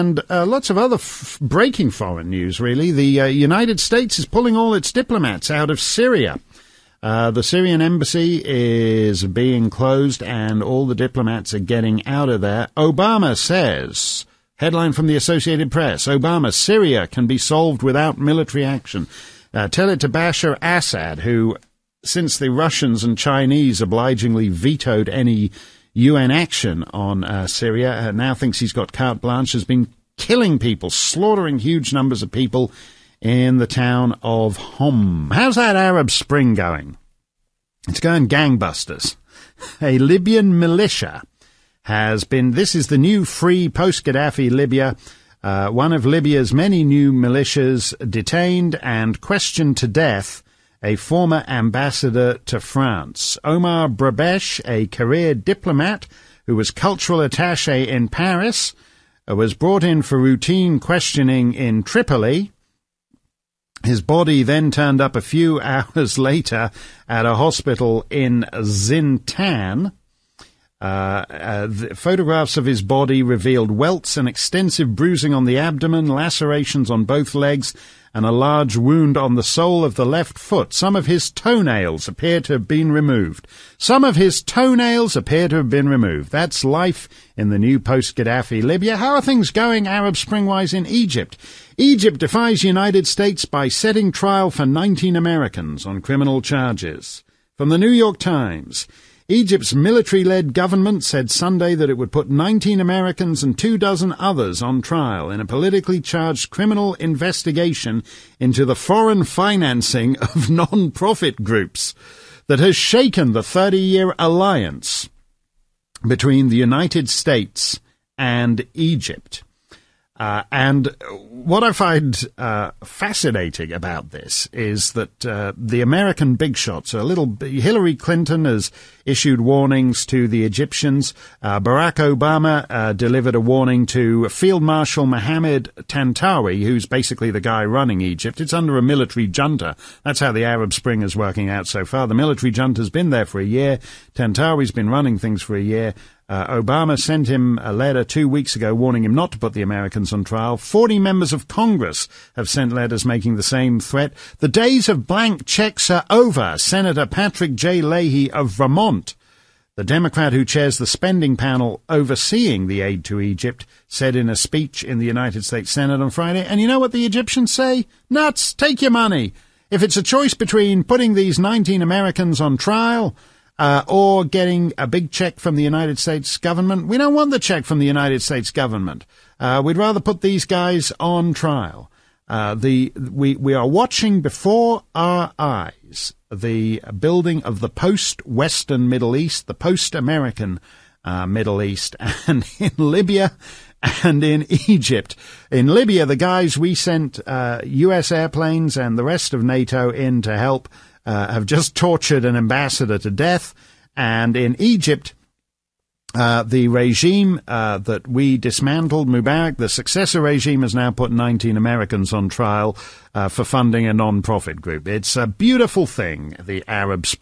and lots of other breaking foreign news, really. The United States is pulling all its diplomats out of Syria. The Syrian embassy is being closed and all the diplomats are getting out of there. Obama says, headline from the Associated Press, Obama, Syria can be solved without military action. Tell it to Bashar Assad, who, since the Russians and Chinese obligingly vetoed any UN action on Syria, now thinks he's got carte blanche, has been killing people, slaughtering huge numbers of people in the town of Homs. How's that Arab Spring going? It's going gangbusters. A Libyan militia has been, this is the new free post-Gaddafi Libya, one of Libya's many new militias detained and questioned to death a former ambassador to France. Omar Brebesh, a career diplomat who was cultural attaché in Paris, was brought in for routine questioning in Tripoli. His body then turned up a few hours later at a hospital in Zintan. The photographs of his body revealed welts and extensive bruising on the abdomen, lacerations on both legs, and a large wound on the sole of the left foot. Some of his toenails appear to have been removed. That's life in the new post-Gaddafi Libya. How are things going Arab Spring-wise in Egypt? Egypt defies United States by setting trial for 19 Americans on criminal charges. From the New York Times, Egypt's military-led government said Sunday that it would put 19 Americans and 24 others on trial in a politically charged criminal investigation into the foreign financing of non-profit groups that has shaken the 30-year alliance between the United States and Egypt. And what I find fascinating about this is that the American big shots are Hillary Clinton has issued warnings to the Egyptians. Barack Obama delivered a warning to Field Marshal Mohammed Tantawi, who's basically the guy running Egypt. It's under a military junta. That's how the Arab Spring is working out so far. The military junta's been there for a year. Tantawi's been running things for a year. Obama sent him a letter 2 weeks ago warning him not to put the Americans on trial. 40 members of Congress have sent letters making the same threat. The days of blank checks are over, Senator Patrick J. Leahy of Vermont, the Democrat who chairs the spending panel overseeing the aid to Egypt, said in a speech in the United States Senate on Friday. And you know what the Egyptians say? Nuts, take your money. If it's a choice between putting these 19 Americans on trial or getting a big check from the United States government, we don't want the check from the United States government. We'd rather put these guys on trial. We are watching before our eyes the building of the post-Western Middle East, the post-American Middle East, and in Libya and in Egypt. In Libya, the guys we sent U.S. airplanes and the rest of NATO in to help have just tortured an ambassador to death. And in Egypt, the regime that we dismantled, Mubarak, the successor regime, has now put 19 Americans on trial for funding a non-profit group. It's a beautiful thing, the Arab Spring.